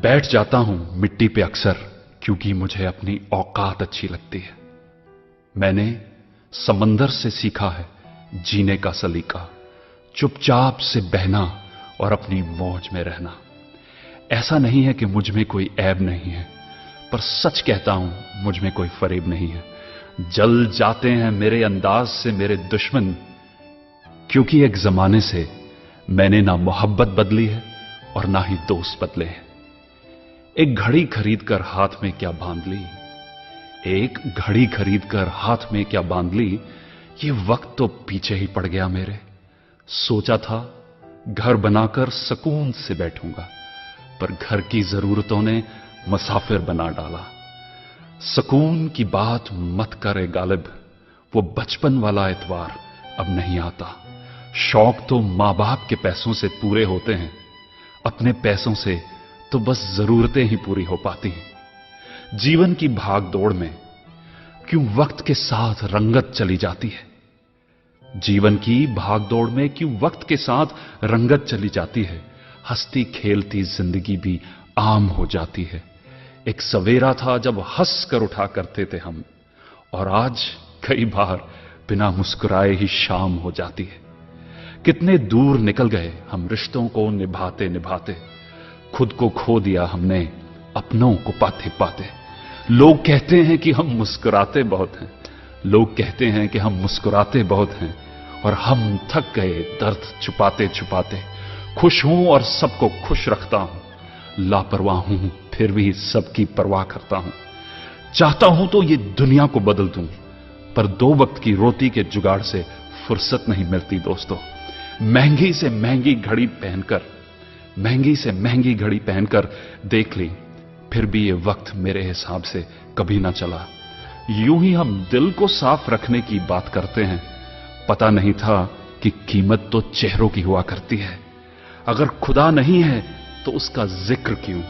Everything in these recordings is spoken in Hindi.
बैठ जाता हूं मिट्टी पे अक्सर, क्योंकि मुझे अपनी औकात अच्छी लगती है। मैंने समंदर से सीखा है जीने का सलीका, चुपचाप से बहना और अपनी मौज में रहना। ऐसा नहीं है कि मुझ में कोई ऐब नहीं है, पर सच कहता हूं मुझ में कोई फरेब नहीं है। जल जाते हैं मेरे अंदाज से मेरे दुश्मन, क्योंकि एक जमाने से मैंने ना मोहब्बत बदली है और ना ही दोस्त बदले हैं। एक घड़ी खरीद कर हाथ में क्या बांध ली, एक घड़ी खरीद कर हाथ में क्या बांध ली, ये वक्त तो पीछे ही पड़ गया मेरे। सोचा था घर बनाकर सुकून से बैठूंगा, पर घर की जरूरतों ने मुसाफिर बना डाला। सुकून की बात मत करे गालिब, वो बचपन वाला एतवार अब नहीं आता। शौक तो मां बाप के पैसों से पूरे होते हैं, अपने पैसों से तो बस जरूरतें ही पूरी हो पाती हैं। जीवन की भाग दौड़ में क्यों वक्त के साथ रंगत चली जाती है, जीवन की भाग दौड़ में क्यों वक्त के साथ रंगत चली जाती है। हंसती खेलती जिंदगी भी आम हो जाती है। एक सवेरा था जब हंस कर उठा करते थे हम, और आज कई बार बिना मुस्कुराए ही शाम हो जाती है। कितने दूर निकल गए हम रिश्तों को निभाते निभाते, खुद को खो दिया हमने अपनों को पाते पाते। लोग कहते हैं कि हम मुस्कुराते बहुत हैं, लोग कहते हैं कि हम मुस्कुराते बहुत हैं, और हम थक गए दर्द छुपाते छुपाते। खुश हूं और सबको खुश रखता हूं, लापरवाह हूं फिर भी सबकी परवाह करता हूं। चाहता हूं तो ये दुनिया को बदल दूं, पर 2 वक्त की रोटी के जुगाड़ से फुर्सत नहीं मिलती दोस्तों। महंगी से महंगी घड़ी पहनकर, महंगी से महंगी घड़ी पहनकर देख ली, फिर भी ये वक्त मेरे हिसाब से कभी ना चला। यूं ही हम दिल को साफ रखने की बात करते हैं, पता नहीं था कि कीमत तो चेहरों की हुआ करती है। अगर खुदा नहीं है तो उसका जिक्र क्यों,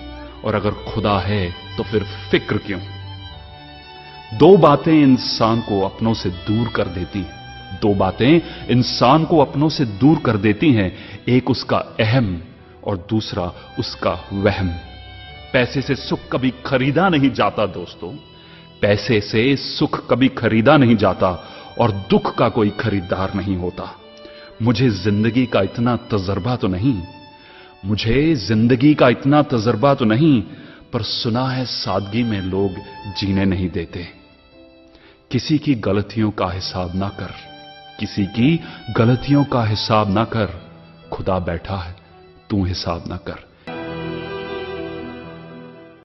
और अगर खुदा है तो फिर फिक्र क्यों। 2 बातें इंसान को अपनों से दूर कर देती हैं, 2 बातें इंसान को अपनों से दूर कर देती हैं। एक उसका अहम और दूसरा उसका वहम। पैसे से सुख कभी खरीदा नहीं जाता दोस्तों, पैसे से सुख कभी खरीदा नहीं जाता, और दुख का कोई खरीदार नहीं होता। मुझे जिंदगी का इतना तजर्बा तो नहीं, मुझे जिंदगी का इतना तजर्बा तो नहीं, पर सुना है सादगी में लोग जीने नहीं देते। किसी की गलतियों का हिसाब ना कर, किसी की गलतियों का हिसाब ना कर, खुदा बैठा है तू हिसाब ना कर।